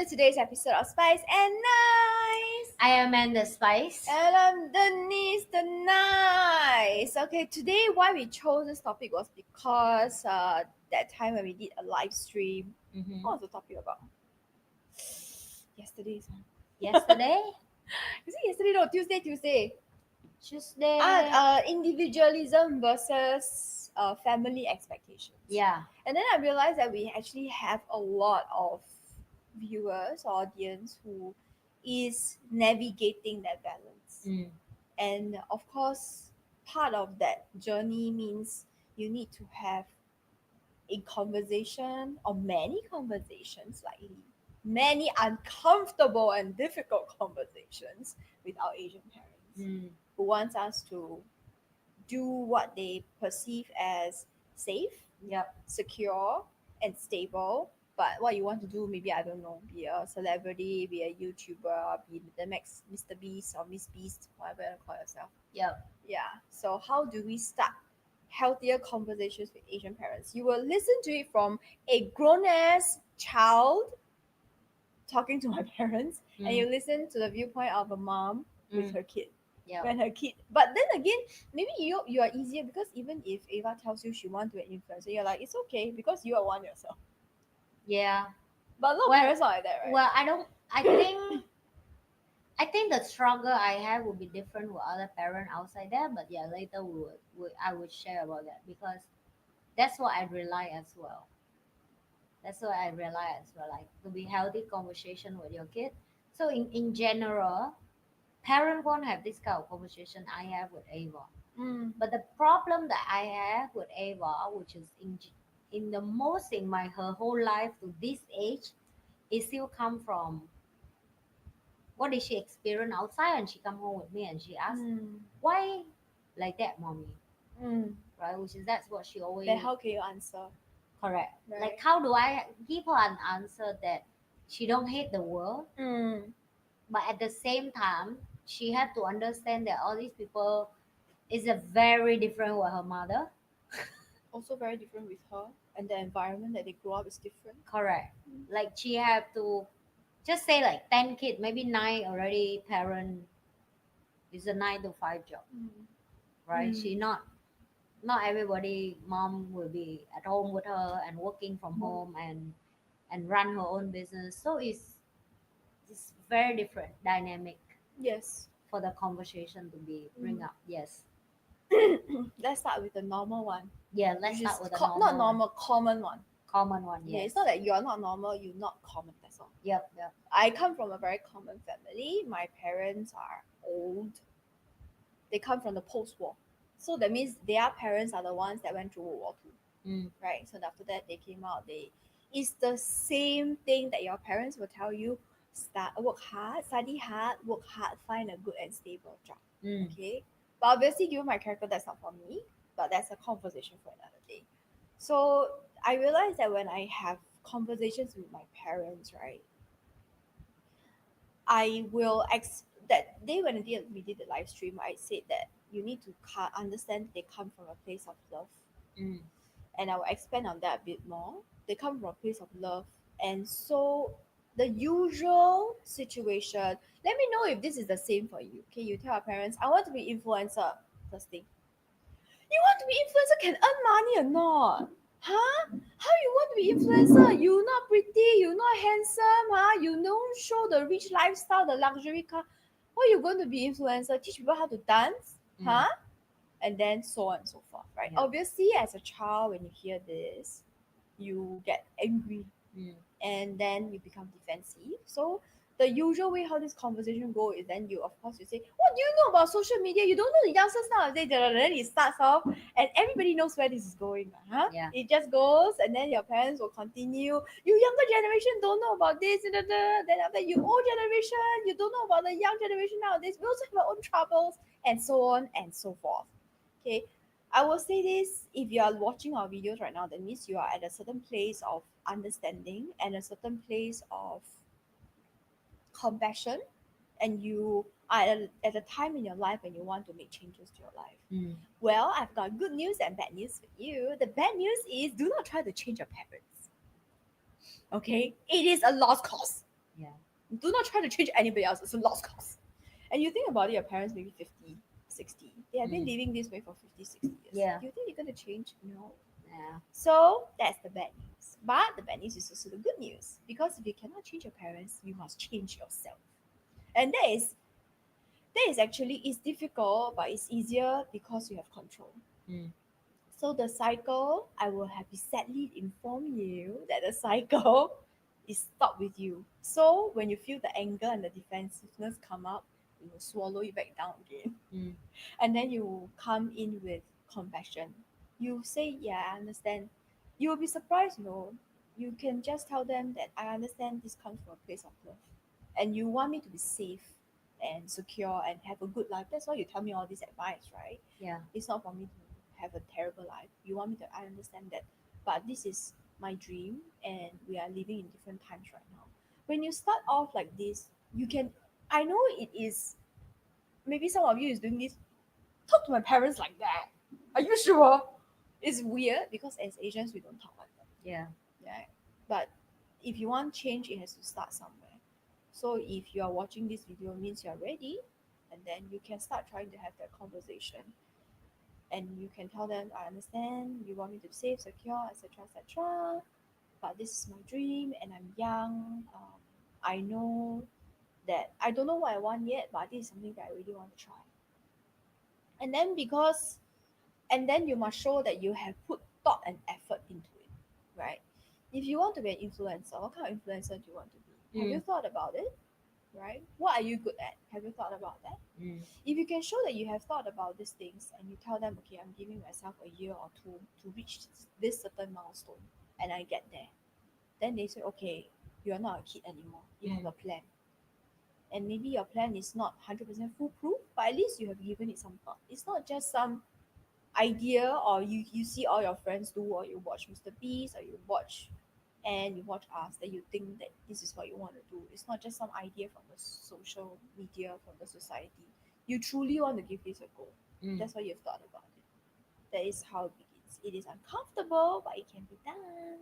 today's episode of Spice and Nice. I am Amanda Spice. And I'm Denise the Nice. Okay, today why we chose this topic was because that time when we did a live stream. What was the topic about? Yesterday's one. Yesterday? Is it yesterday? No, Tuesday. Tuesday. Individualism versus family expectations. Yeah. And then I realized that we actually have a lot of viewers, audience who is navigating that balance. And of course, part of that journey means you need to have a conversation or many conversations, likely many uncomfortable and difficult conversations with our Asian parents who wants us to do what they perceive as safe, Yep. secure, and stable. But what you want to do, maybe I don't know, be a celebrity, be a YouTuber, be the next Mr. Beast or Miss Beast, whatever you call yourself. Yep. Yeah. So how do we start healthier conversations with Asian parents? You will listen to it from a grown ass child talking to my parents, and you listen to the viewpoint of a mom with her kid. Yep. When her kid, but then again, maybe you are easier because even if Ava tells you she wants to be an influencer, you're like, it's okay because you are one yourself. Yeah. But a lot of parents are like that, right? Well, I think the struggle I have will be different with other parents outside there, but yeah, later I would share about that because that's what I rely as well. Like to be healthy conversation with your kid. So in general, parent won't have this kind of conversation I have with Ava. But the problem that I have with Ava, which is in the most in her whole life to this age, it still come from what did she experience outside, and she come home with me and she asked, why like that, mommy? Right, which is that's what she always. Then how can you answer? Correct. Right. Like how do I give her an answer that she don't hate the world, but at the same time she had to understand that all these people is a very different with her mother. Also very different with her, and the environment that they grow up is different. Correct. Like she have to just say like 10 kids, maybe 9 already parent is a 9 to 5 job. Right? She not everybody mom will be at home with her and working from home and run her own business. So it's very different dynamic. Yes. For the conversation to be bring up. Yes. Let's start with the normal one. Yeah, let's start with the normal not normal, common one. Common one, yes. Yeah, it's not that you're not normal, you're not common, that's all. Yep. I come from a very common family. My parents are old. They come from the post-war. So that means their parents are the ones that went through World War II. Right? So after that they came out, it's the same thing that your parents will tell you, work hard, study hard, find a good and stable job. Okay? But obviously given my character, that's not for me. But that's a conversation for another day. So I realized that when I have conversations with my parents, right, I will that day when we did the live stream, I said that you need to understand they come from a place of love. And I will expand on that a bit more. They come from a place of love. And so the usual situation, let me know if this is the same for you. Okay, you tell our parents, I want to be influencer. First thing. You want to be influencer can earn money or not? Huh? How you want to be influencer? You not pretty, you not handsome, huh? You don't show the rich lifestyle, the luxury car. What you going to be influencer? Teach people how to dance? Huh? And then so on and so forth, right? Yeah. Obviously, as a child, when you hear this, you get angry. And then you become defensive. So the usual way how this conversation go is then you say, what do you know about social media? You don't know the youngsters nowadays. Then it starts off and everybody knows where this is going. Huh? Yeah. It just goes and then your parents will continue. You younger generation don't know about this. Then after you old generation, you don't know about the young generation nowadays. We also have our own troubles and so on and so forth. Okay. I will say this, if you are watching our videos right now, that means you are at a certain place of understanding and a certain place of compassion, and you are at a time in your life when you want to make changes to your life. Well, I've got good news and bad news for you. The bad news is do not try to change your parents. Okay? It is a lost cause. Yeah. Do not try to change anybody else. It's a lost cause. And you think about it, your parents maybe 50, 60. They have been living this way for 50, 60 years. Yeah. Do you think you're going to change? No. Yeah. So that's the bad news. But the bad news is also the good news. Because if you cannot change your parents, you must change yourself. And that is actually it's difficult, but it's easier because you have control. Mm. So the cycle, I will have to sadly inform you that the cycle is stopped with you. So when you feel the anger and the defensiveness come up, you will swallow it back down again. Mm. And then you come in with compassion. You say, yeah, I understand. You will be surprised, You can just tell them that I understand this comes from a place of love. And you want me to be safe and secure and have a good life. That's why you tell me all this advice, right? Yeah. It's not for me to have a terrible life. You want me to I understand that. But this is my dream and we are living in different times right now. When you start off like this, you can I know it is maybe some of you is doing this. Talk to my parents like that. Are you sure? It's weird because as Asians we don't talk like that. Yeah. Right? But if you want change, it has to start somewhere. So if you are watching this video, it means you are ready, and then you can start trying to have that conversation. And you can tell them, I understand you want me to be safe, secure, etc., etc. But this is my dream, and I'm young. I know that I don't know what I want yet, but this is something that I really want to try. And then you must show that you have put thought and effort into it, right? If you want to be an influencer, what kind of influencer do you want to be? Have you thought about it? Right? What are you good at? Have you thought about that? If you can show that you have thought about these things and you tell them, okay, I'm giving myself a year or two to reach this certain milestone and I get there, then they say, okay, you're not a kid anymore. You have a plan. And maybe your plan is not 100% foolproof, but at least you have given it some thought. It's not just some idea or you see all your friends do or you watch Mr. Beast or you watch us that you think that this is what you want to do. It's not just some idea from the social media, from the society. You truly want to give this a go. That's why you've thought about it. That is how it begins. It is uncomfortable, but it can be done.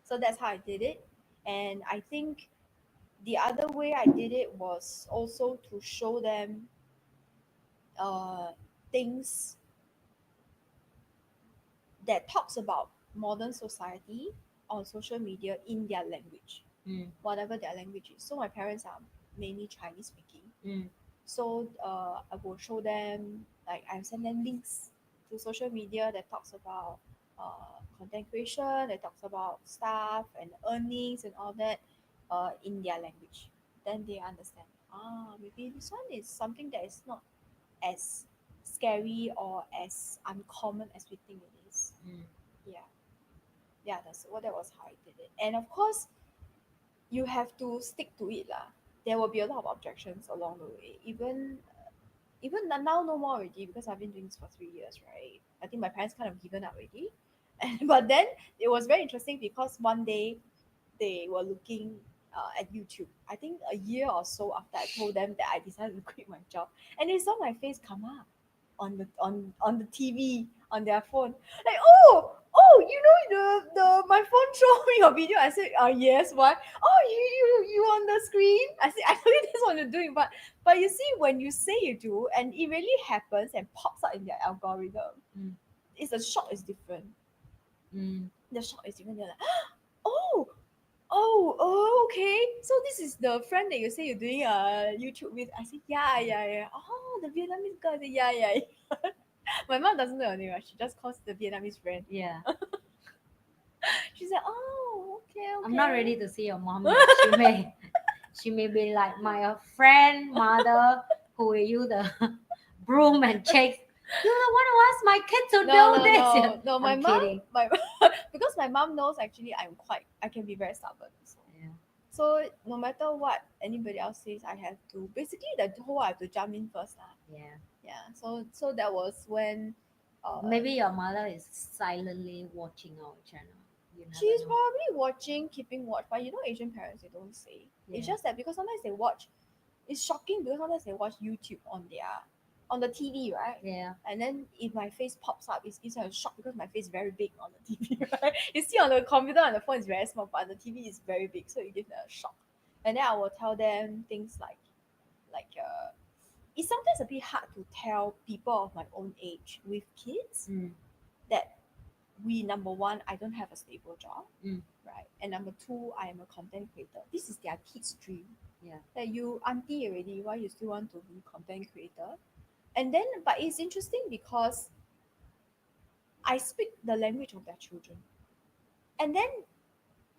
So that's how I did it. And I think the other way I did it was also to show them uh, things that talks about modern society on social media in their language, whatever their language is. So my parents are mainly Chinese speaking. So I will show them, like I send them links to social media that talks about content creation, that talks about stuff and earnings and all that in their language. Then they understand. Maybe this one is something that is not as scary or as uncommon as we think it is. Yeah, yeah, that was how I did it. And of course, you have to stick to it lah. There will be a lot of objections along the way. Even now, no more already because I've been doing this for 3 years, right? I think my parents kind of given up already. But then it was very interesting because one day they were looking at YouTube. I think a year or so after I told them that I decided to quit my job, and they saw my face come up on the TV on their phone. Like, oh, the my phone showed me your video. I said, yes, why? Oh, you on the screen. I said, I know this is what you're doing, but you see, when you say you do, and it really happens and pops up in their algorithm, it's the shock is different. The shock is different. They're like, oh, okay. So this is the friend that you say you're doing YouTube with. I said, yeah. Oh, the Vietnamese girl. I said, yeah. My mom doesn't know your name, right? She just calls the Vietnamese friend. Yeah. She said, oh, okay. I'm not ready to see your mom yet. She may be like my friend, mother, who will use the broom and chase. You don't want to ask my kid to do this. No. My I'm mom, kidding. because my mom knows actually I can be very stubborn. Yeah. So no matter what anybody else says, I have to basically I have to jump in first. Yeah. So that was when Maybe your mother is silently watching our channel. You never she's know. probably watching, keeping watch. But Asian parents they don't say. It's just that because sometimes they watch. It's shocking because sometimes they watch YouTube on the TV, right? Yeah. And then if my face pops up, it gives them a shock because my face is very big on the TV, right? You see on the computer and the phone is very small, but the TV is very big, so it gives them a shock. And then I will tell them things like it's sometimes a bit hard to tell people of my own age with kids that we, number one, I don't have a stable job, right? And number two, I am a content creator. This is their kids' dream. Yeah. That you auntie already, why you still want to be content creator? And then, but it's interesting because I speak the language of their children, and then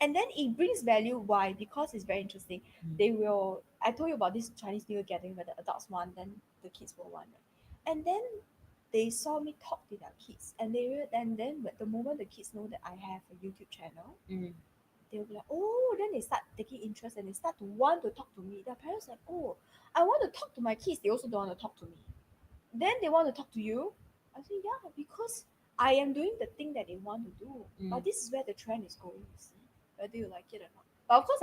it brings value. Why? Because it's very interesting. They will. I told you about this Chinese New Year gathering where the adults want, then the kids will want, right? And then they saw me talk to their kids, and then the moment the kids know that I have a YouTube channel, they'll be like, oh, then they start taking interest and they start to want to talk to me. Their parents like, oh, I want to talk to my kids. They also don't want to talk to me. Then they want to talk to you. I say, yeah, because I am doing the thing that they want to do. But this is where the trend is going, you see, whether you like it or not. But of course,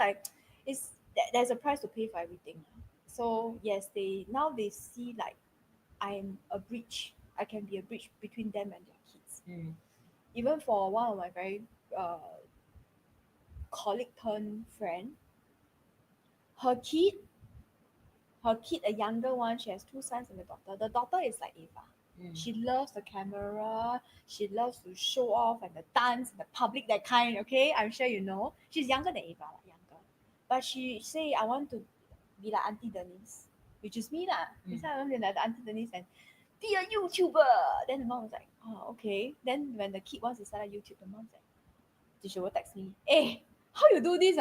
there's a price to pay for everything. So yes, they see like I'm a bridge. I can be a bridge between them and their kids. Even for one of my very colleague turned friend, her kid, a younger one, she has two sons and a daughter. The daughter is like Ava. She loves the camera. She loves to show off and the dance, the public, that kind. Okay, I'm sure you know. She's younger than Ava, like younger. But she say, I want to be like Auntie Denise, which is me lah. She said, I want to be like the Auntie Denise and be a YouTuber. Then the mom was like, oh, okay. Then when the kid wants to start a YouTube, the mom's like, she will text me, hey, how you do this?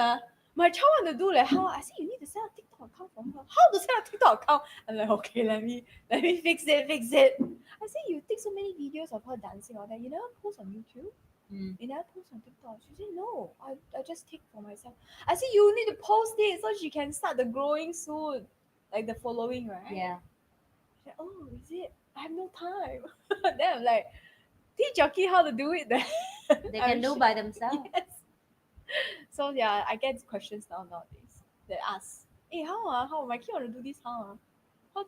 My child want to do like how? I say you need to set a TikTok account for her. How to set a TikTok account? I'm like, okay, let me fix it. I say you take so many videos of her dancing all that. You never post on YouTube. You never post on TikTok. She said no. I just take for myself. I say you need to post it so she can start the growing soon, like the following, right? Yeah. She's like, oh, is it? I have no time. Then I'm like, teach your kid how to do it then. They can do by themselves. Yes. So yeah, I get questions nowadays. They ask, hey, how my kid want to do this? How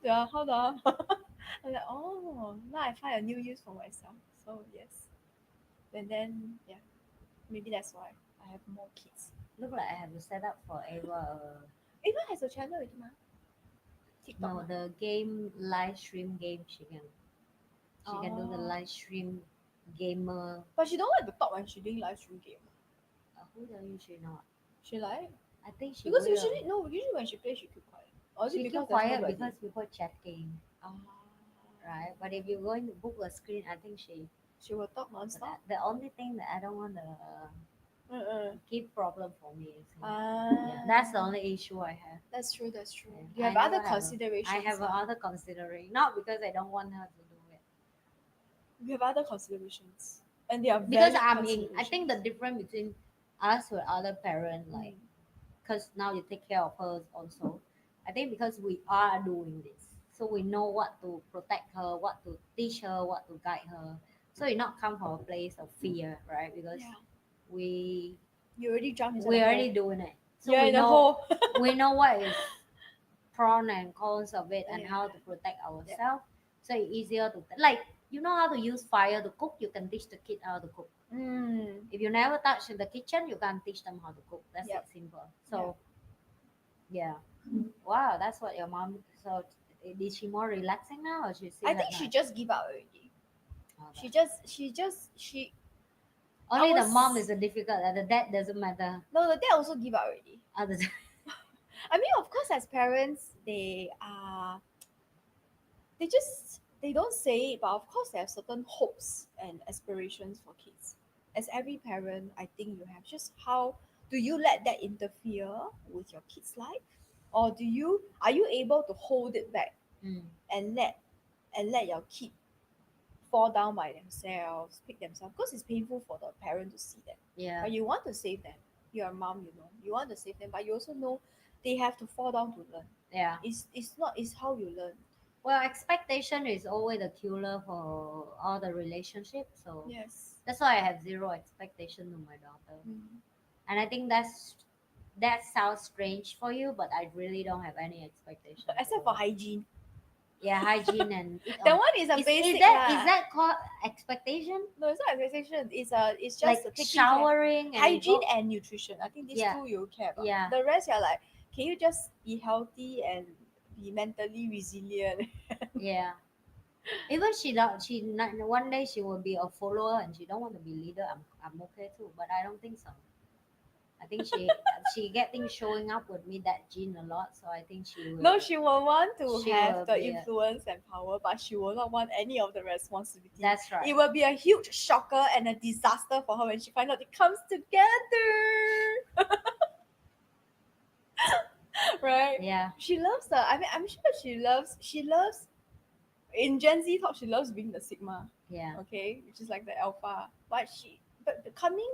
do I? I'm like, oh, now I find a new use for myself. So yes, and then yeah, maybe that's why I have more kids. Look like I have to set up for Ava. Ava has a channel already, ma. TikTok. No, Ma. the game live stream game she can do the live stream gamer. But she don't like to talk when she doing live stream game. Who tell you she not? She like I think she because will. usually when she plays she keep quiet. Or is it She because keep there's quiet nobody? because people chatting, right? But if you're going to book a screen, I think she will talk non-stop. The only thing that I don't want to give problem for me is that's the only issue I have. That's true. Yeah. You have other considerations. I have other consideration, not because I don't want her to do it. You have other considerations, and they are Because valid I think the difference between us with other parent, like, because now you take care of her also. I think because we are doing this, so we know what to protect her, what to teach her, what to guide her. So it not come from a place of fear, right? Because we already jumped into we're already doing it, so we know we know what is pros and cons of it and how to protect ourselves. So it's easier to like, you know how to use fire to cook, you can teach the kid how to cook. If you never touch in the kitchen, you can't teach them how to cook. That's it, simple. So yeah. Wow, that's what your mom. So is she more relaxing now, or she still? I think she just give up already. She only the mom is a difficult. The dad doesn't matter. No, the dad also give up already. Other I mean, of course, as parents, they don't say it, but of course, they have certain hopes and aspirations for kids. As every parent, I think you have just how do you let that interfere with your kid's life, or are you able to hold it back and let your kid fall down by themselves, pick themselves, because it's painful for the parent to see that. Yeah. But you want to save them. You're a mom, you want to save them, but you also know they have to fall down to learn. Yeah. It's how you learn. Well, expectation is always the killer for all the relationships. So yes, that's why I have zero expectation to my daughter. And I think that sounds strange for you, but I really don't have any expectation. Except for hygiene. Yeah, hygiene and that one is a basic. Is that called expectation? No, it's not expectation. It's just like showering, hygiene and nutrition. I think these two you care about. Yeah. The rest you're like, Can you just be healthy and be mentally resilient? Yeah. Even one day she will be a follower and she don't want to be leader. I'm okay too, but I don't think so. I think she getting showing up with me that gene a lot, so I think No, she will want to she have will the be influence and power, but she will not want any of the responsibility. that's right. It will be a huge shocker and a disaster for her when she finds out it comes together. Right? Yeah. She loves the. I mean, I'm sure she loves in Gen Z talk, she loves being the Sigma. Yeah. Okay, which is like the Alpha. But becoming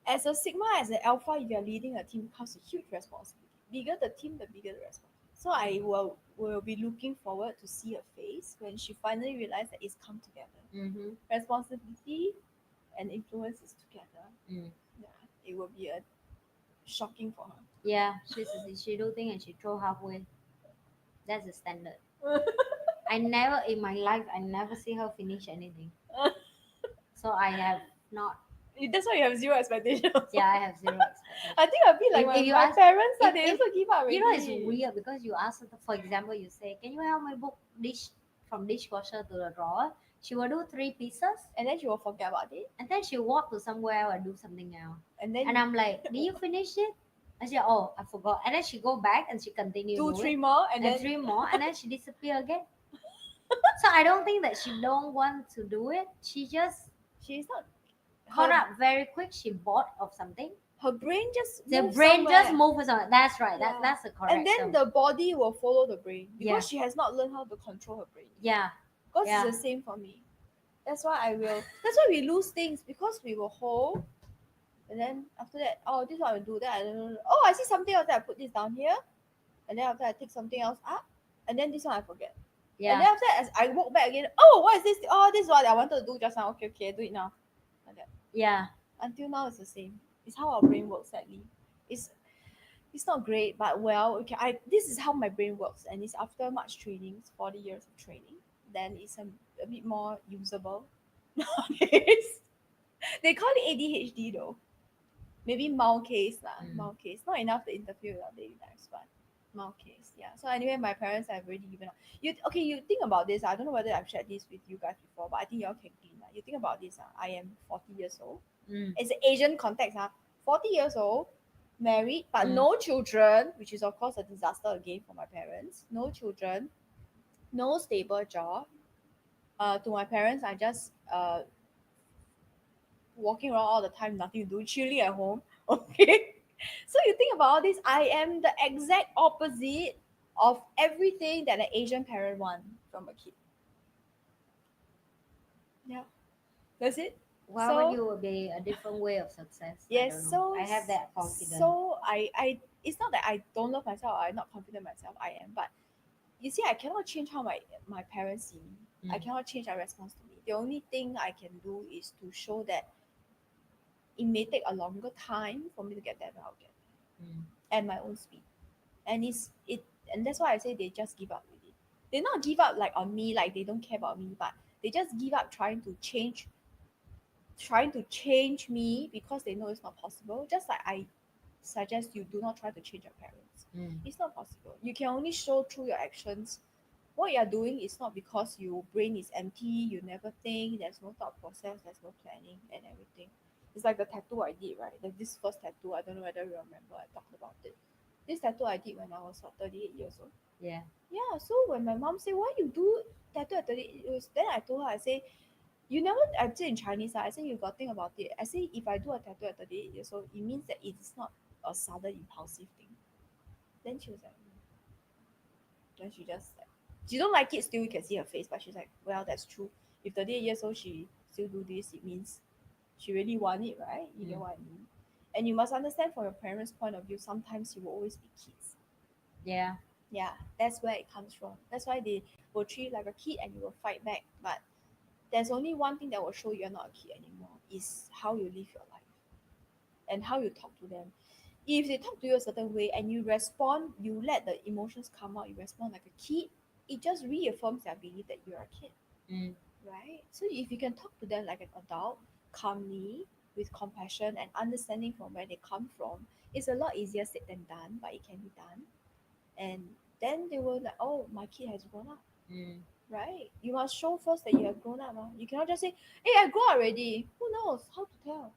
as a Sigma, as an Alpha, if you're leading a team, becomes a huge responsibility. Bigger the team, the bigger the responsibility. So I will be looking forward to see her face when she finally realizes that it's come together. Mm-hmm. Responsibility and influence is together. Mm. Yeah, it will be a shocking for her. Yeah, she do thing and she throw halfway. That's the standard. I never in my life I never see her finish anything. So I have not. That's why you have zero expectations. Yeah, I have zero expectation. I think a bit like If you my ask, parents, if, they if also give up already. you know, it's weird because you ask her, for example, you say, "Can you help me book dish from dishwasher to the drawer?" She will do 3 pieces, And then she will forget about it. and then she walk to somewhere or do something else. And then And I'm like, "Did you finish it?" I said, "Oh, I forgot." And then she go back and she continue two, do three it, more, and and then 3 more, and then she disappear again. So I don't think that she don't want to do it. She just she's not. caught Her, up very quick. She bought of something. her brain just The moves brain somewhere. just moves on. That's right. Yeah. That's the correct And then term. the body will follow the brain because Yeah. she has not learned how to control her brain. Yeah. Because Yeah. it's the same for me. That's why I will. That's why we lose things because we will hold, and then after that, oh, this is what I will do. Then I don't know. Oh, I see something else. That I put this down here, and then after I take something else up, and then this one I forget. And Yeah. then after that, as I walk back again, oh, what is this? Oh, this is what I wanted to do just now. Okay, okay, do it now. Like that. Yeah. Until now, it's the same. It's how our brain works. Sadly, it's it's not great, but well, okay. This is how my brain works, and it's after much training, 40 years of training. Then it's a bit more usable nowadays. They call it ADHD though. Maybe mild case lah, mild case. Not enough to interfere with our daily lives, but mild case. Yeah. So anyway, my parents have already given up. You okay? You think about this. I don't know whether I've shared this with you guys before, but I think y'all can clean. You think about this. I am 40 years old. It's an Asian context. 40 years old, married, but no children, which is of course a disaster again for my parents. No children, no stable job. To my parents, I just walking around all the time, nothing to do, chilling at home. Okay. So you think about all this, I am the exact opposite of everything that an Asian parent want from a kid. Yeah. That's it. Why So would you be a different way of success? yes, I don't know. so I have that confidence. So I it's not that I don't love myself, I'm not confident myself, I am, but you see, I cannot change how my parents see me. I cannot change their response to me. The only thing I can do is to show that it may take a longer time for me to get there, but I'll get there at my own speed. And and that's why I say they just give up with it. They not give up like on me, like they don't care about me, but they just give up trying to change me because they know it's not possible. Just like I suggest you do not try to change your parents. It's not possible. You can only show through your actions. What you are doing is not because your brain is empty, you never think, there's no thought process, there's no planning and everything. It's like the tattoo I did, right? Like this first tattoo, I don't know whether you remember, I talked about it. This tattoo I did when I was 38 years old. Yeah. Yeah, so when my mom said, why you do tattoo at 38 years, then I told her, I say, you never, I say in Chinese, I say you got to think about it. I say if I do a tattoo at 38 years old, it means that it's not a sudden impulsive thing. Then she was like, then she just like, she don't like it still, you can see her face, but she's like, well, that's true. If 38 years old she still do this, it means she really want it, right? You get what I mean? And you must understand from your parents' point of view, sometimes you will always be kids. Yeah. Yeah, that's where it comes from. That's why they will treat you like a kid and you will fight back. But there's only one thing that will show you're not a kid anymore, is how you live your life and how you talk to them. If they talk to you a certain way and you respond, you let the emotions come out, you respond like a kid, it just reaffirms their belief that you're a kid. Right? So if you can talk to them like an adult, calmly, with compassion and understanding from where they come from, it's a lot easier said than done, but it can be done. And then they will like, oh, my kid has grown up. Right? You must show first that you have grown up. You cannot just say, hey, I grow up already. Who knows how to tell?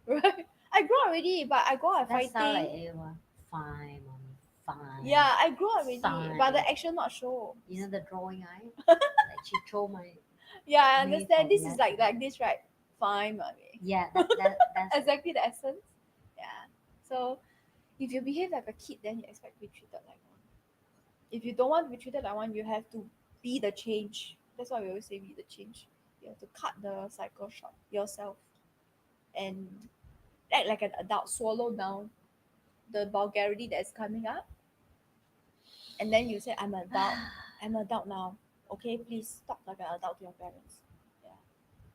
Right? I grow up already, but I go out That sound fighting. like Ava. Fine, mommy. Fine. Yeah, I grew up already, Fine. but the action not show. You know the drawing eye? Like she throw my. Yeah, I Me understand. from This is left like to this, right? Fine, mommy. Yeah, that's Exactly the essence. Yeah. So if you behave like a kid, then you expect to be treated like one. If you don't want to be treated like one, you have to be the change. That's why we always say be the change. You have to cut the cycle short yourself and act like an adult. Swallow down the vulgarity that's coming up, and then you say, "I'm an adult. I'm an adult now. Okay, please talk like an adult to your parents." Yeah,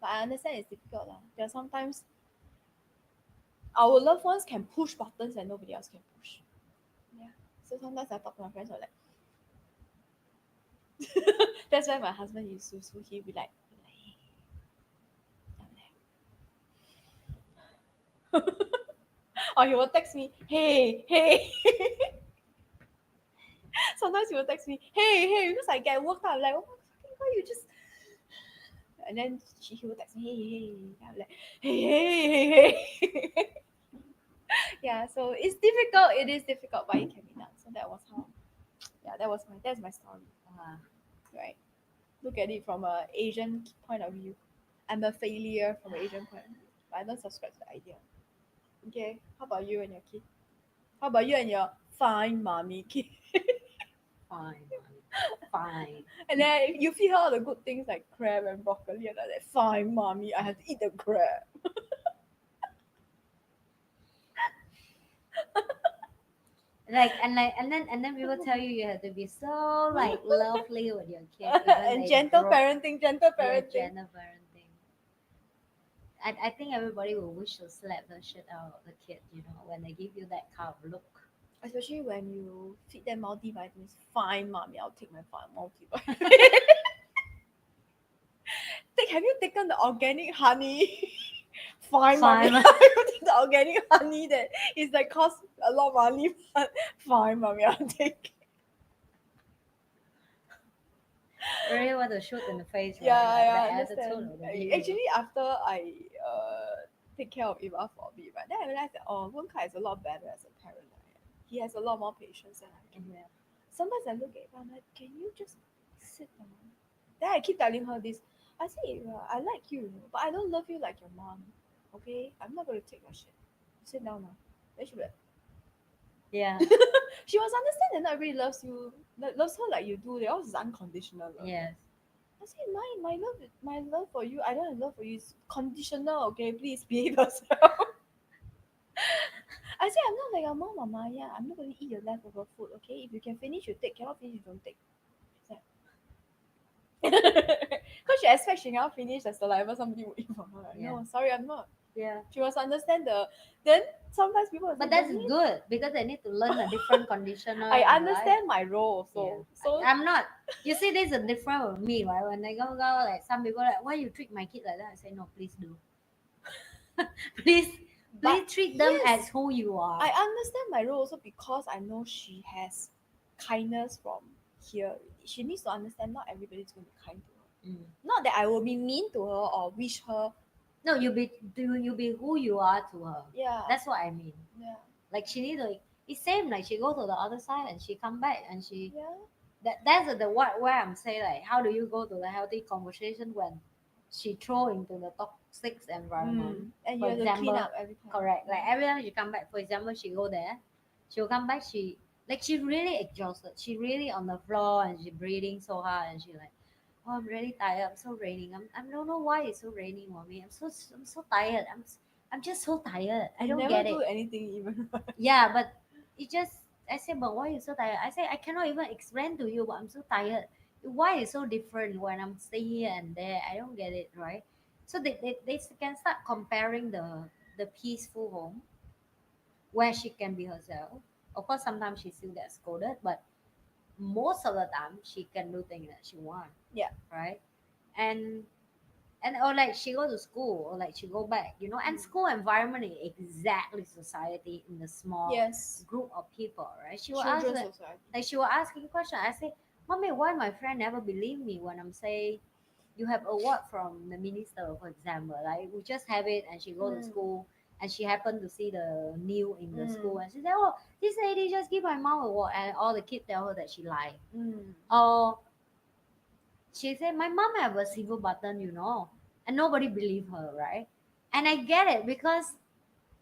but I understand it's difficult lah. There are sometimes our loved ones can push buttons and nobody else can push. Yeah. So sometimes I talk to my friends, I'm like, that's why my husband used to, so he'd be like, or he will text me, hey, hey. Sometimes he will text me, hey, hey, because I get worked out. I'm like, oh my fucking god, you just. And then he will text me, hey, hey. I'm like, hey, hey, hey, hey. Yeah, so it's difficult. It is difficult, but it can be done. So that was how. Yeah, that's my story. Right. Look at it from a Asian point of view. I'm a failure from an Asian point of view. But I don't subscribe to the idea. Okay. How about you and your kid? How about you and your fine mommy kid? fine, mommy. Fine. And then you feed her all the good things like crab and broccoli and like that. Fine, mommy, I have to eat the crab. And then people tell you have to be so like lovely with your kid And gentle parenting, gentle parenting. gentle parenting. I think everybody will wish to slap the shit out of the kid, when they give you that kind of look. Especially when you feed them multivitamins. Fine, mommy, I'll take my multivitamin. Have you taken the organic honey? Fine, mommy. Fine. You take the organic honey that is like cost a lot of money. But fine, mommy, I'll take. Really want to shoot in the face, right? Yeah, Like yeah, I the attitude understand. of the baby. Actually, after I take care of Eva for a bit, right, then I realized that Wonka is a lot better as a parent. Right? He has a lot more patience than I can. Yeah. Sometimes I look at Eva, I'm like, can you just sit down? Then I keep telling her this. I say, Eva, I like you, but I don't love you like your mom. Okay, I'm not gonna take your shit. Sit down now. Then she'll be like, Yeah. she must understand that not everybody loves her like you do. They all is unconditional love. Yes. I say my love for you, I don't have love for you. It's conditional, okay? Please behave yourself. I say I'm not like your mom, mama. Yeah, I'm not gonna eat your leftover food, okay? If you can finish, you take. Cannot finish, you don't take. Because she expects she cannot finish the saliva, somebody will eat for her. Yeah. No, sorry, I'm not. Yeah. She must understand then sometimes people will say, But that's "Denise, good because they need to learn a different conditioner. I in life. understand my role also. Yeah. So I'm not. You see, there's a difference with me, right? When I go like some people like, why you treat my kid like that? I say no, please do. please but treat them yes, as who you are. I understand my role also because I know she has kindness from here. She needs to understand not everybody's going to be kind to her. Not that I will be mean to her or wish her. No, you be who you are to her. Yeah. That's what I mean. Yeah. Like she need to. It's same like she go to the other side and she come back and she. Yeah. That's the what where I'm saying like how do you go to the healthy conversation when she throw into the toxic environment. And For you have to clean example, up every time. Correct. Like every time she come back, for example, she go there, she'll come back. She really exhausted. She really on the floor and she breathing so hard and she like, oh, I'm really tired. I'm so raining. I don't know why it's so raining, mommy. I'm so tired. I'm just so tired. I don't never get do it. anything even. Yeah, but it just I said, but why you so tired? I say I cannot even explain to you, but I'm so tired. Why is so different when I'm staying here and there? I don't get it, right? So they can start comparing the peaceful home where she can be herself. Of course, sometimes she still gets scolded, but most of the time she can do things that she wants. Yeah. Right. And And or like she go to school or like she go back, and school environment is exactly society in the small Yes. group of people, right? She will ask Children that, society. like she will asking question. I say, mommy, why my friend never believe me when I'm say you have award from the minister, for example, like we just have it, and she go to Mm. school and she happened to see the new in the school, Mm. and she said, oh, this lady just give my mom award, and all the kids tell her that she lied. Mm. Or she said, my mom have a silver button, and nobody believe her, right? And I get it because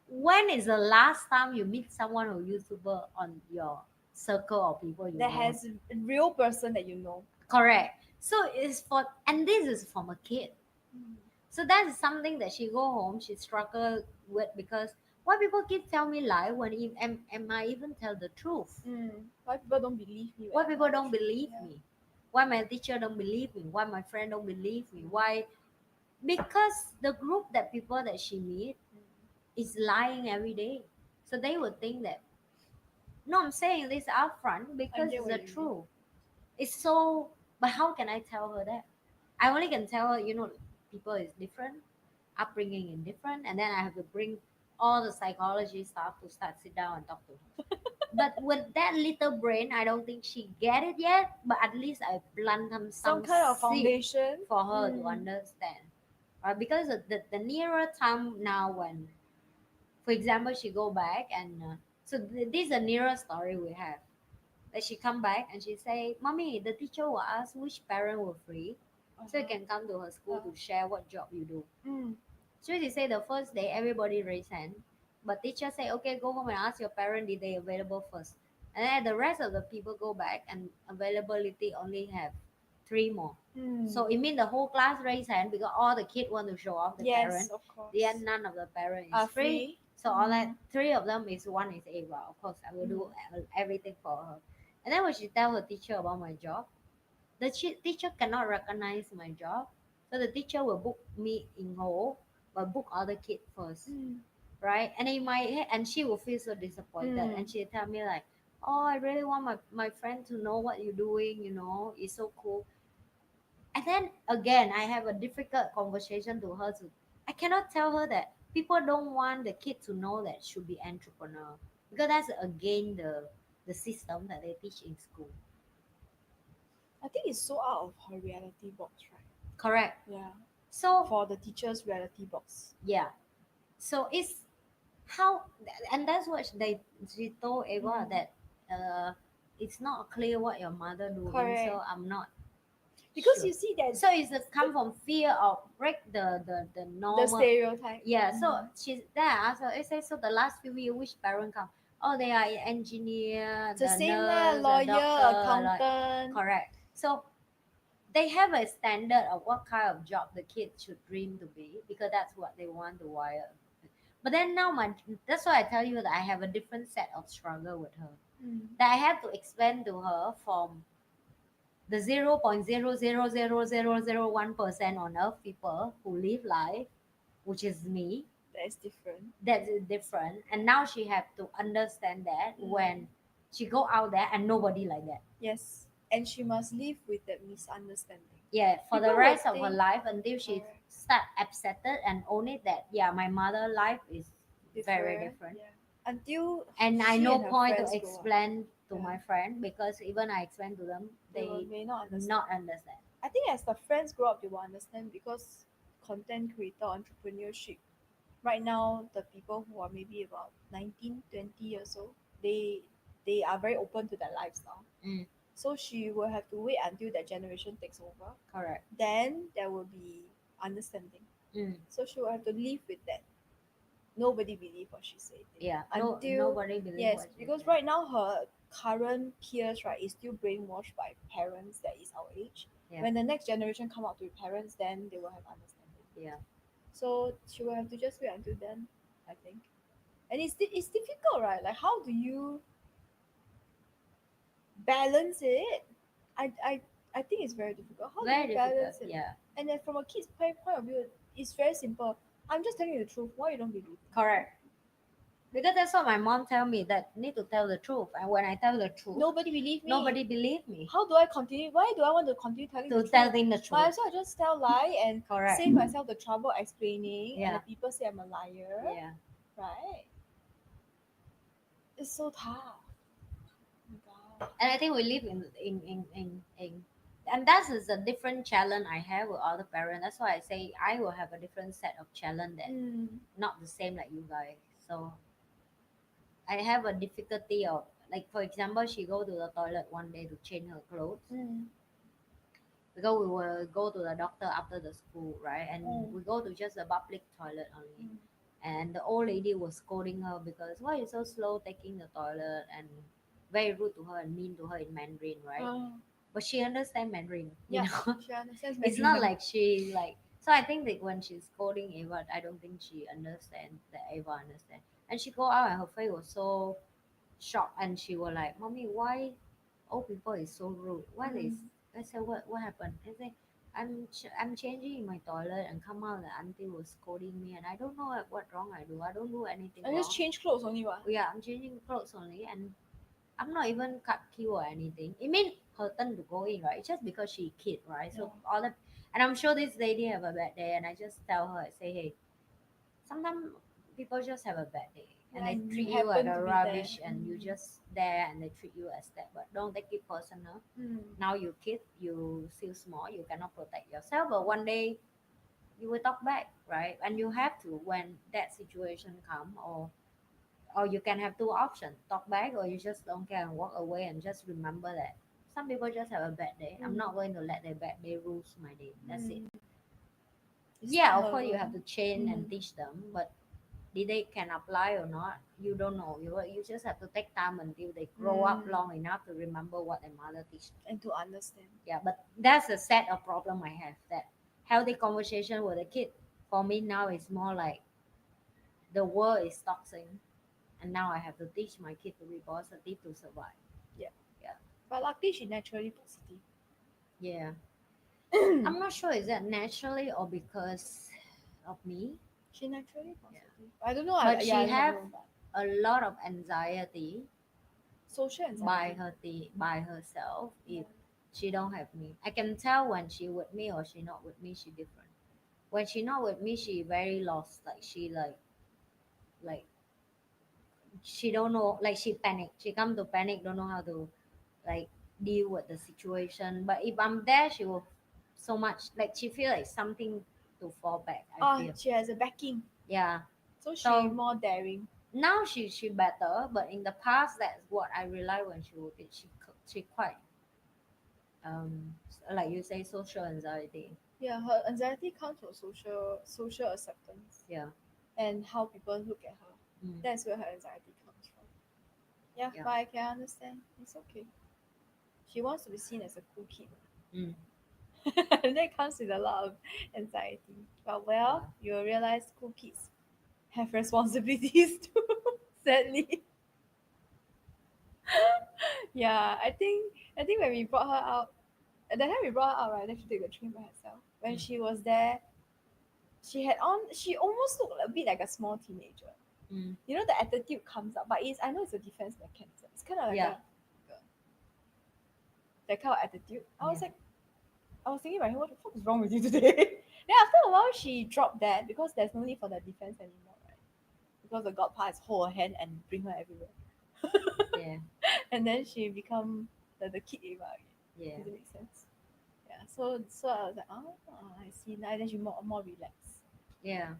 when is the last time you meet someone who YouTuber on your circle of people you That know? has a real person that you know. Correct. So it's for, and this is from a kid. Mm. So that is something that she go home, she struggle with because why people keep tell me lie when am I even tell the truth? Why people don't believe me Why when I people tell the don't truth? believe Yeah. me? Why my teacher don't believe me? Why my friend don't believe me? Why? Because the group that people that she meet is lying every day. So they would think that, no, I'm saying this upfront I because get it's what the you mean. truth. It's so, but how can I tell her that? I only can tell her, people is different, upbringing is different, and then I have to bring all the psychology stuff to start sit down and talk to her. But with that little brain, I don't think she get it yet. But at least I plant Some some kind of seed foundation. for her to understand. Right? Because the nearer time now when, for example, she go back and this is the nearest story we have. That she come back and she say, "Mommy, the teacher will ask which parent will free, so you Uh-huh. can come to her school to share what job you do." Mm. So she say the first day everybody raise hand, but teacher say, "Okay, go home and ask your parent did they available first." And then the rest of the people go back and availability only have three more. So Mm. it means the whole class raise hand because all the kid want to show off the Yes, parent. of The course. end none of the parent is Are free. free. So all that Mm. three of them is one is Ava. Of course, I will Mm. do everything for her. And then when she tell her teacher about my job, the teacher cannot recognize my job. So the teacher will book me in whole, but book other kid first, Mm. right? And in my head, and she will feel so disappointed, Mm. and she tell me like, "Oh, I really want my friend to know what you're doing. It's so cool." And then again, I have a difficult conversation to her. I cannot tell her that people don't want the kid to know that should be entrepreneur because that's again the system that they teach in school. I think it's so out of her reality box, right? Correct. Yeah. So For the teacher's reality box. yeah. So it's how, and that's what she told Ava Mm. that it's not clear what your mother doing, Correct. so I'm not Because sure. you see that So it's a come from fear of break the the normal. stereotype. Yeah. So Mm. she's there. So it says, so the last few years which parent come? Oh, they are engineer, It's the the same lah, nurse, the lawyer, doctor, like accountant. correct. So they have a standard of what kind of job the kids should dream to be because that's what they want to wire. But then now that's why I tell you that I have a different set of struggle with her. Mm. That I have to explain to her from the 0.0000001% on earth people who live life, which is me, That is different. that's different. And now she have to understand that Mm. when she go out there and nobody like that. Yes. And she must live with that misunderstanding. Yeah, for the People will rest of her think life until she correct, start accepted and own it that yeah, my mother life is very different. different. Yeah. Until And I she no and her point to friends grow up. explain to Yeah. my friend because even I explain to them, They will, they may not understand. not understand. I think as the friends grow up, they will understand because content creator entrepreneurship. Right now, the people who are maybe about 19, 20 years old, they are very open to that lifestyle. Mm, So she will have to wait until that generation takes over. correct. Then there will be understanding. Mm, So she will have to live with that. Nobody believe what she said yeah. No, until nobody believe yes, what she because said. right now her current peers right is still brainwashed by parents that is our age. Yeah, When the next generation come out to be parents, then they will have understanding. yeah. So she will have to just wait until then, I think. And it's difficult, right? Like how do you balance it? I think it's very difficult. How do you Very difficult. balance it? Yeah, And then from a kid's point of view, it's very simple. I'm just telling you the truth. Why you don't believe me? correct. Because that's what my mom tell me, that need to tell the truth. And when I tell the truth, Nobody believe me. nobody believe me How do I continue? Why do I want to continue telling to the tell truth? them the Might truth. as well just tell lie and Correct. save myself the trouble explaining, and Yeah. the people say I'm a liar. Yeah. Right? It's so tough. Oh my god. And I think we live in and that is a different challenge I have with other parents. That's why I say I will have a different set of challenge that not the same like you guys. So I have a difficulty of, like, for example, she go to the toilet one day to change her clothes because we will go to the doctor after the school, right? And we go to just a public toilet only. And the old lady was scolding her because why you so slow taking the toilet, and very rude to her and mean to her in Mandarin, right? But she understands Mandarin, you Yeah, know. she understands It's not Mandarin. like she like. So I think that when she's scolding Ava, I don't think she understands that Ava understand. And she go out and her face was so shocked, and she was like, "Mommy, why old people is so rude? What is?" I said, "What happened?" I said, I'm changing in my toilet and come out. The auntie was scolding me, and I don't know what wrong I do. I don't do anything I wrong. just change clothes only what? Yeah, I'm changing clothes only, and I'm not even cut queue or anything. It mean her turn to go in, right? Just because she kid, right? So all the, and I'm sure this lady have a bad day, and I just tell her, I say, hey, sometimes people just have a bad day, and Yeah, they and you treat you like happen a to be rubbish, there. and you just there, and they treat you as that. But don't take it personal. Now you kid, you still small, you cannot protect yourself, but one day you will talk back, right? And you have to when that situation come, or you can have two options: talk back, or you just don't care and walk away, and just remember that some people just have a bad day. I'm not going to let their bad day rules my day. That's it. It's Yeah, not of course her. you have to train and teach them, but did they can apply or not, you don't know. You just have to take time until they grow up long enough to remember what their mother teach them. And to understand. Yeah, but that's a set of problem I have, that healthy conversation with a kid for me now is more like the world is toxic, and now I have to teach my kid to be positive to survive. Yeah. Yeah. But luckily she naturally positive. Yeah. I'm not sure is that naturally or because of me. She naturally Yeah. positive. I don't know. But Yeah, I she don't have know. But a lot of anxiety social by anxiety. by herself if she don't have me. I can tell when she with me or she not with me, she different. When she not with me, she very lost. Like she like she don't know, like she panic. She come to panic, don't know how to like deal with the situation. But if I'm there, she will so much like she feel like something to fall back. I feel. She has a backing. Yeah. So she So more daring. now she better, but in the past that's what I realized when she would be she quite like you say social anxiety. Yeah, her anxiety comes from social acceptance Yeah. and how people look at her. Mm. That's where her anxiety comes from. Yeah, Yeah. but I can understand. It's okay. She wants to be seen as a cool kid. Mm. And that comes with a lot of anxiety. But well, Yeah. you'll realize cool kids have responsibilities too. Sadly. Yeah, I think when we brought her out, at the time we brought her out, right, then she took the train by herself. When Mm. she was there, she almost looked a bit like a small teenager. Mm. You know, the attitude comes up, but I know it's a defense mechanism. It's kind of like Yeah. that kind of attitude. Yeah. I was thinking, right, what the fuck is wrong with you today? Then after a while, she dropped that because there's no need for the defense anymore, right? Because the godpa is hold her hand and bring her everywhere. Yeah. And then she become the kid Ava again. Yeah. Does it make sense? Yeah. So I was like, oh, I see. Now then she more relaxed. Yeah.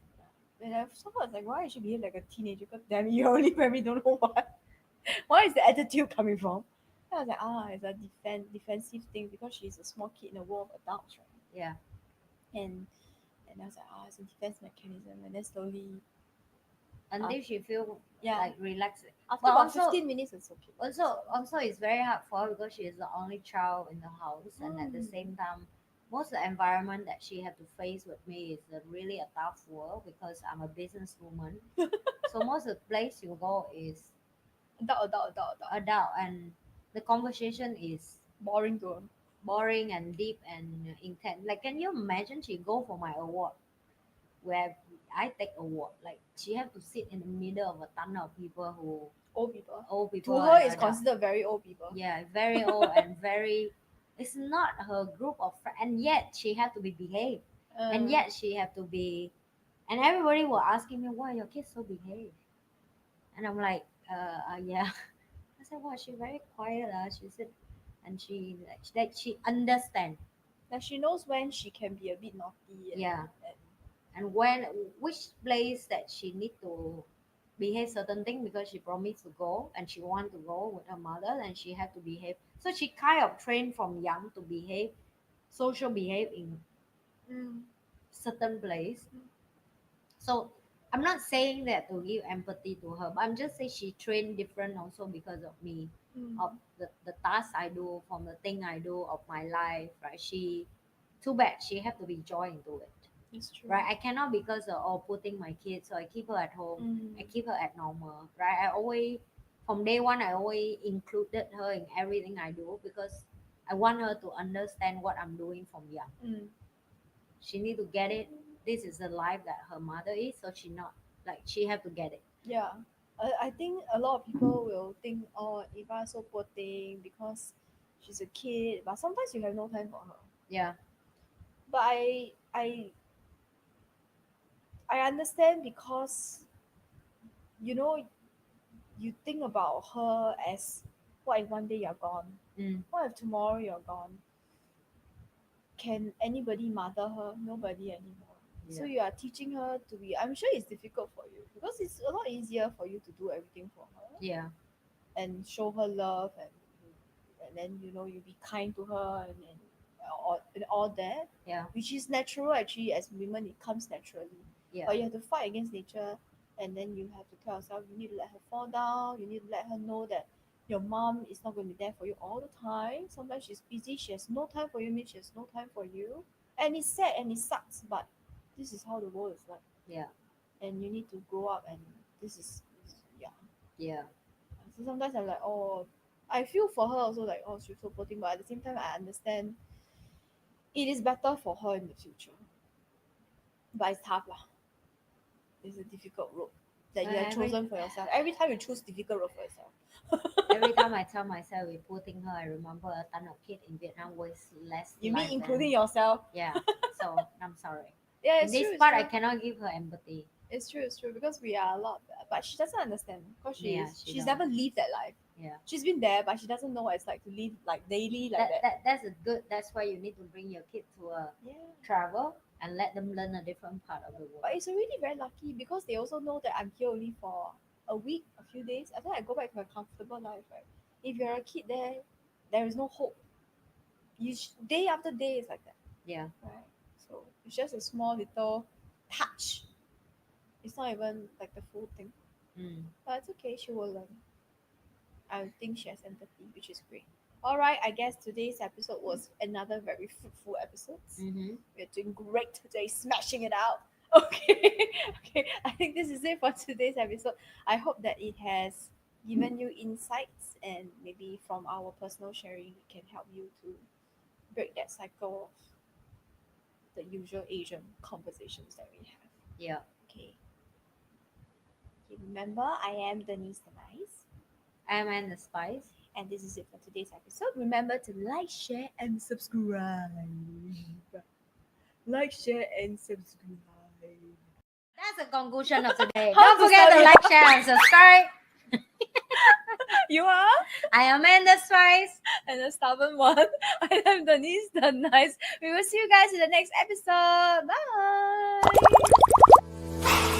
And I saw her, I was like, why is she behave like a teenager? God damn it, you only probably don't know why. Where is the attitude coming from? Then I was like, it's a defensive thing because she's a small kid in a world of adults, right? Yeah. And I was like, it's a defense mechanism. And then slowly, Until she feel yeah, like relaxed. after But about also 15 minutes, it's okay. also it's very hard for her because she is the only child in the house, and at the same time most of the environment that she had to face with me is a really a tough world because I'm a businesswoman. So most of the place you go is Adult. adult, and the conversation is Boring to her. boring and deep and intense. Like, can you imagine she go for my award where I take a walk. Like she have to sit in the middle of a ton of people who Old people. old To people. her, and it's adult. considered very old people. Yeah, very old and very. It's not her group of friends, and yet she had to be behaved, and yet she had to be, and everybody were asking me, why your kids so behaved, and I'm like, yeah. I said, well, she's very quiet. She said, and she like she understand. Like she knows when she can be a bit naughty. Yeah. And when which place that she need to behave certain thing because she promised to go and she want to go with her mother and she had to behave. So she kind of trained from young to behave, social behave in certain place. So I'm not saying that to give empathy to her, but I'm just saying she trained different also because of me, of the task I do, from the thing I do of my life, right? She, too bad she have to be joined into it. It's true. Right, I cannot because of putting my kids, so I keep her at home. I keep her at normal, right? I always, from day one, I always included her in everything I do because I want her to understand what I'm doing from young. She need to get it. This is the life that her mother is, so she not like she have to get it. Yeah. I think a lot of people will think, oh, Eva so poor thing because she's a kid, but sometimes you have no time for her. Yeah. But I understand because you know you think about her as what if one day you're gone? What if tomorrow you're gone? Can anybody mother her? Nobody anymore. So you are teaching her to be. I'm sure it's difficult for you because it's a lot easier for you to do everything for her. Yeah. And show her love and then you be kind to her and all that. Yeah. Which is natural actually as women it comes naturally. Yeah. But you have to fight against nature and then you have to tell yourself you need to let her fall down, you need to let her know that your mom is not going to be there for you all the time. Sometimes she's busy, she has no time for you, means she has no time for you. And it's sad and it sucks, but this is how the world is like. Yeah. And you need to grow up and this is yeah. Yeah. So sometimes I'm like, oh, I feel for her also like, oh, she's so poor thing, but at the same time I understand it is better for her in the future. But it's tough lah. It's a difficult road that you have chosen for yourself. Every time you choose difficult road for yourself. Every time I tell myself we're putting her, I remember a ton of kids in Vietnam waste less. You mean life including than, yourself? yeah. So I'm sorry. Yeah, In it's this true. part, it's I true. cannot give her empathy. It's true because we are a lot, but she doesn't understand because Yeah, she's never lived that life. Yeah. She's been there, but she doesn't know what it's like to live like daily like that. That's a good. That's why you need to bring your kid to a travel and let them learn a different part of the world. But it's already very lucky because they also know that I'm here only for a week, a few days. I think I go back to a comfortable life, right? If you're a kid there is no hope. Day after day is like that. Yeah. Right. So it's just a small little touch. It's not even like the full thing. But it's okay, she will learn. I think she has empathy, which is great. Alright, I guess today's episode was another very fruitful episode. We're doing great today, smashing it out. Okay. I think this is it for today's episode. I hope that it has given you insights and maybe from our personal sharing it can help you to break that cycle of the usual Asian conversations that we have. Yeah. Okay. Remember, I am Denise the Nice. I am Anne the Spice. And this is it for today's episode. Remember to like, share, and subscribe. Like, share, and subscribe. That's the conclusion of today. Don't forget to like, share, and subscribe. You are? I am Anne the Spice. And the stubborn one. I am Denise the Nice. We will see you guys in the next episode. Bye.